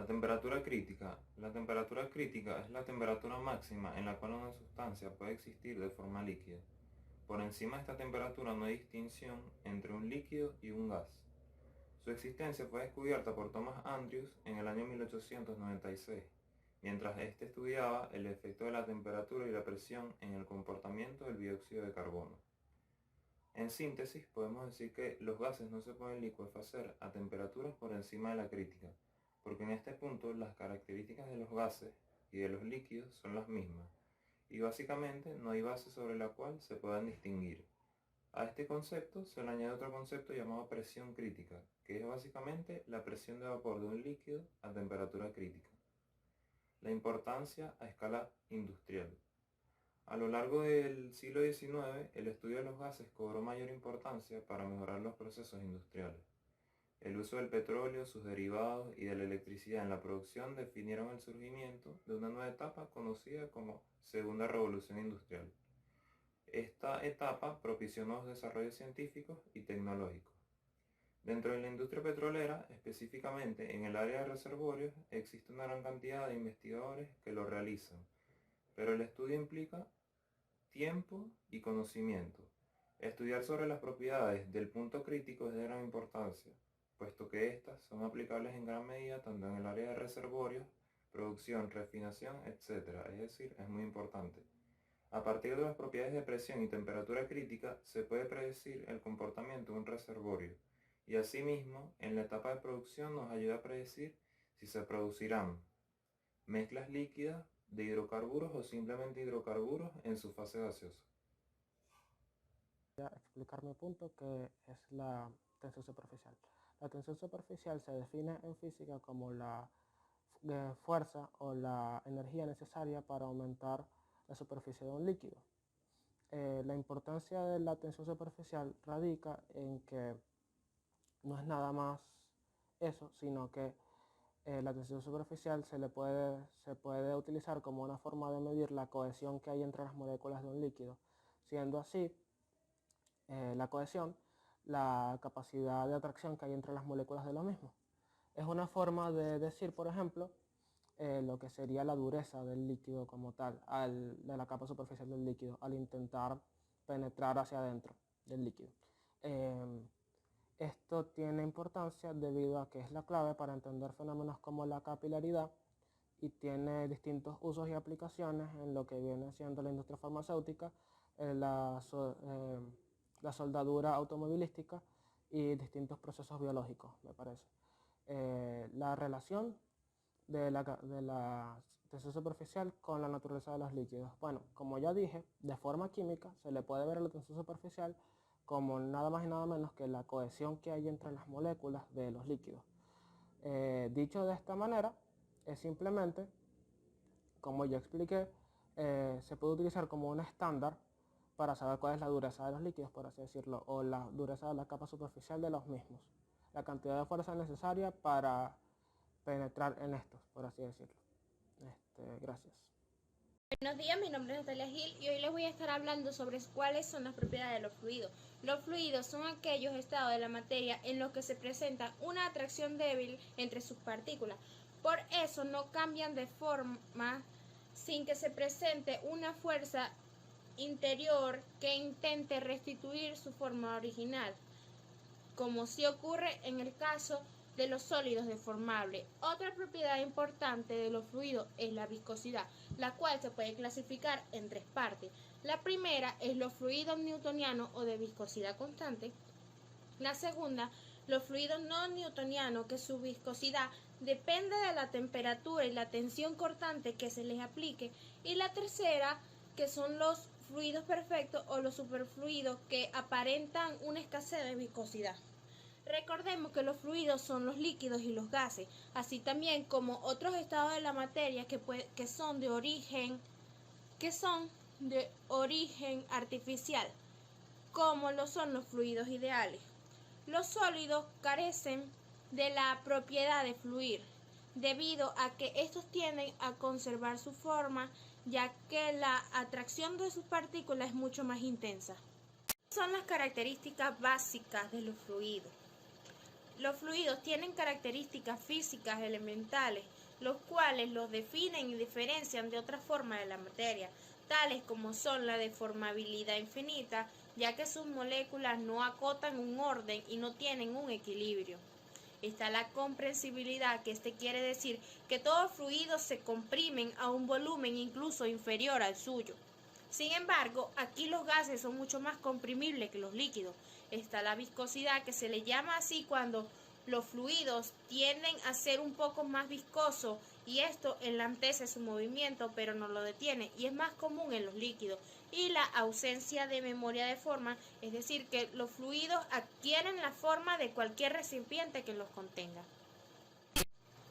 temperatura crítica. La temperatura crítica es la temperatura máxima en la cual una sustancia puede existir de forma líquida. Por encima de esta temperatura no hay distinción entre un líquido y un gas. Su existencia fue descubierta por Thomas Andrews en el año 1896, mientras éste estudiaba el efecto de la temperatura y la presión en el comportamiento del dióxido de carbono. En síntesis, podemos decir que los gases no se pueden licuefacer a temperaturas por encima de la crítica, porque en este punto las características de los gases y de los líquidos son las mismas, y básicamente no hay base sobre la cual se puedan distinguir. A este concepto se le añade otro concepto llamado presión crítica, que es básicamente la presión de vapor de un líquido a temperatura crítica. La importancia a escala industrial. A lo largo del siglo XIX, el estudio de los gases cobró mayor importancia para mejorar los procesos industriales. El uso del petróleo, sus derivados y de la electricidad en la producción definieron el surgimiento de una nueva etapa conocida como Segunda Revolución Industrial. Esta etapa propició nuevos desarrollos científicos y tecnológicos. Dentro de la industria petrolera, específicamente en el área de reservorios, existe una gran cantidad de investigadores que lo realizan, pero el estudio implica tiempo y conocimiento. Estudiar sobre las propiedades del punto crítico es de gran importancia, puesto que éstas son aplicables en gran medida tanto en el área de reservorios, producción, refinación, etc. Es decir, es muy importante. A partir de las propiedades de presión y temperatura crítica se puede predecir el comportamiento de un reservorio, y asimismo, en la etapa de producción nos ayuda a predecir si se producirán mezclas líquidas de hidrocarburos o simplemente hidrocarburos en su fase gaseosa. Voy a explicar mi punto, que es la tensión superficial. La tensión superficial se define en física como la fuerza o la energía necesaria para aumentar la superficie de un líquido. La importancia de la tensión superficial radica en que no es nada más eso, sino que la tensión superficial se puede utilizar como una forma de medir la cohesión que hay entre las moléculas de un líquido, siendo así la cohesión la capacidad de atracción que hay entre las moléculas de lo mismo. Es una forma de decir, por ejemplo, lo que sería la dureza del líquido como tal, de la capa superficial del líquido, al intentar penetrar hacia adentro del líquido. Esto tiene importancia debido a que es la clave para entender fenómenos como la capilaridad y tiene distintos usos y aplicaciones en lo que viene siendo la industria farmacéutica, la soldadura automovilística y distintos procesos biológicos, me parece. La relación de la tensión superficial con la naturaleza de los líquidos. Bueno, como ya dije, de forma química se le puede ver a la tensión superficial como nada más y nada menos que la cohesión que hay entre las moléculas de los líquidos. Dicho de esta manera, es simplemente, como ya expliqué, se puede utilizar como un estándar para saber cuál es la dureza de los líquidos, por así decirlo, o la dureza de la capa superficial de los mismos. La cantidad de fuerza necesaria para penetrar en estos, por así decirlo. Gracias. Buenos días, mi nombre es Natalia Gil y hoy les voy a estar hablando sobre cuáles son las propiedades de los fluidos. Los fluidos son aquellos estados de la materia en los que se presenta una atracción débil entre sus partículas. Por eso no cambian de forma sin que se presente una fuerza interior que intente restituir su forma original, como sí ocurre en el caso de los sólidos deformables. Otra propiedad importante de los fluidos es la viscosidad, la cual se puede clasificar en tres partes. La primera es los fluidos newtonianos o de viscosidad constante. La segunda, los fluidos no newtonianos, que su viscosidad depende de la temperatura y la tensión cortante que se les aplique. Y la tercera, que son los fluidos perfectos o los superfluidos, que aparentan una escasez de viscosidad. Recordemos que los fluidos son los líquidos y los gases, así también como otros estados de la materia que son de origen artificial, como lo son los fluidos ideales. Los sólidos carecen de la propiedad de fluir, debido a que estos tienden a conservar su forma, ya que la atracción de sus partículas es mucho más intensa. Son las características básicas de los fluidos. Los fluidos tienen características físicas elementales, los cuales los definen y diferencian de otras formas de la materia, tales como son la deformabilidad infinita, ya que sus moléculas no acotan un orden y no tienen un equilibrio. Está la comprensibilidad, que quiere decir que todos los fluidos se comprimen a un volumen incluso inferior al suyo. Sin embargo, aquí los gases son mucho más comprimibles que los líquidos. Está la viscosidad, que se le llama así cuando los fluidos tienden a ser un poco más viscosos y esto enlentece su movimiento pero no lo detiene, y es más común en los líquidos. Y la ausencia de memoria de forma, es decir, que los fluidos adquieren la forma de cualquier recipiente que los contenga.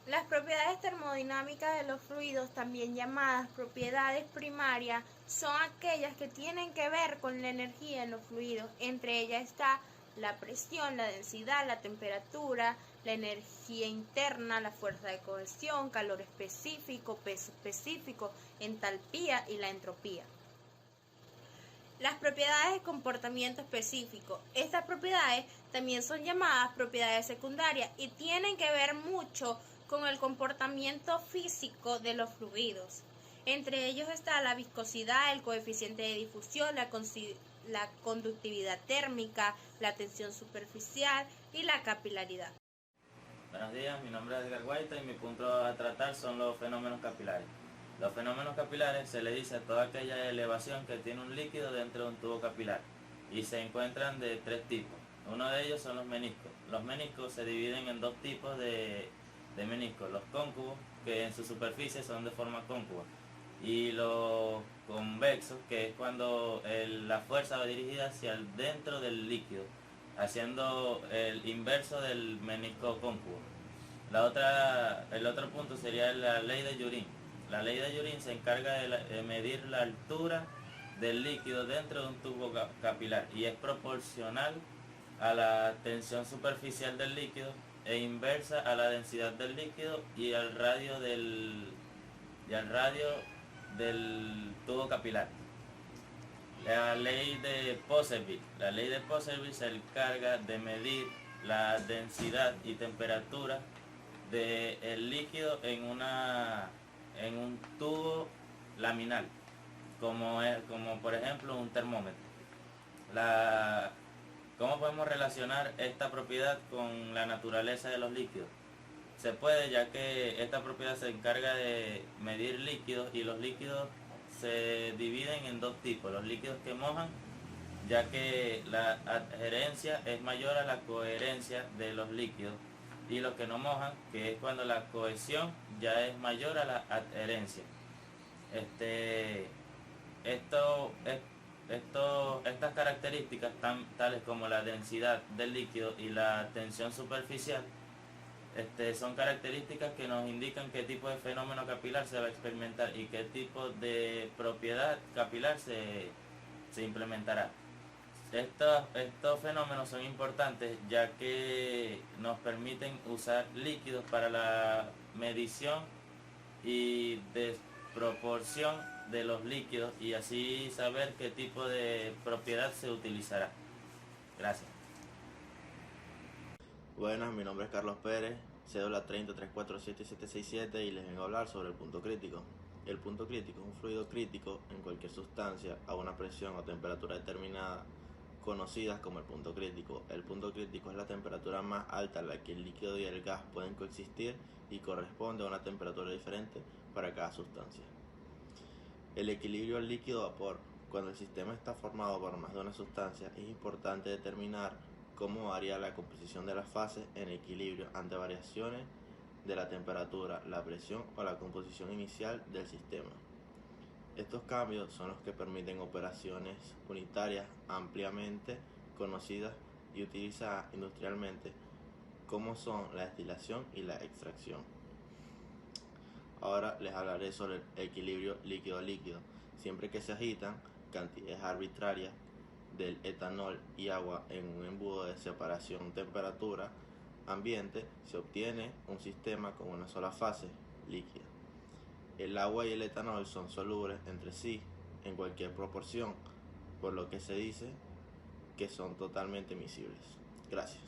Las propiedades termodinámicas de los fluidos, también llamadas propiedades primarias, son aquellas que tienen que ver con la energía en los fluidos. Entre ellas está la presión, la densidad, la temperatura, la energía interna, la fuerza de cohesión, calor específico, peso específico, entalpía y la entropía. Las propiedades de comportamiento específico. Estas propiedades también son llamadas propiedades secundarias y tienen que ver mucho con el comportamiento físico de los fluidos. Entre ellos está la viscosidad, el coeficiente de difusión, la conductividad térmica, la tensión superficial y la capilaridad. Buenos días, mi nombre es Edgar Guaita y mi punto a tratar son los fenómenos capilares. Los fenómenos capilares se le dice a toda aquella elevación que tiene un líquido dentro de un tubo capilar y se encuentran de tres tipos. Uno de ellos son los meniscos. Los meniscos se dividen en dos tipos de meniscos: los cóncavos, que en su superficie son de forma cóncava, y los convexos, que es cuando la fuerza va dirigida hacia el dentro del líquido, haciendo el inverso del menisco cóncavo. El otro punto sería la ley de Yorin. La ley de Yorin se encarga de medir la altura del líquido dentro de un tubo capilar y es proporcional a la tensión superficial del líquido e inversa a la densidad del líquido y al radio del tubo capilar. La ley de Ponsonby. La ley de Ponsonby se encarga de medir la densidad y temperatura del líquido en un tubo laminal, como por ejemplo un termómetro. ¿Cómo podemos relacionar esta propiedad con la naturaleza de los líquidos? Se puede, ya que esta propiedad se encarga de medir líquidos y los líquidos se dividen en dos tipos: los líquidos que mojan, ya que la adherencia es mayor a la coherencia de los líquidos, y los que no mojan, que es cuando la cohesión ya es mayor a la adherencia. Estas características tales como la densidad del líquido y la tensión superficial son características que nos indican qué tipo de fenómeno capilar se va a experimentar y qué tipo de propiedad capilar se implementará. Estos fenómenos son importantes ya que nos permiten usar líquidos para la medición y desproporción de los líquidos y así saber qué tipo de propiedad se utilizará. Gracias. Buenas, mi nombre es Carlos Pérez, cédula 30347767 y les vengo a hablar sobre el punto crítico. El punto crítico es un fluido crítico en cualquier sustancia a una presión o temperatura determinada, conocidas como el punto crítico. El punto crítico es la temperatura más alta a la que el líquido y el gas pueden coexistir y corresponde a una temperatura diferente para cada sustancia. El equilibrio líquido-vapor. Cuando el sistema está formado por más de una sustancia, es importante determinar cómo varía la composición de las fases en equilibrio ante variaciones de la temperatura, la presión o la composición inicial del sistema. Estos cambios son los que permiten operaciones unitarias ampliamente conocidas y utilizadas industrialmente, como son la destilación y la extracción. Ahora les hablaré sobre el equilibrio líquido-líquido. Siempre que se agitan cantidades arbitrarias del etanol y agua en un embudo de separación temperatura ambiente, se obtiene un sistema con una sola fase, líquida. El agua y el etanol son solubles entre sí en cualquier proporción, por lo que se dice que son totalmente miscibles. Gracias.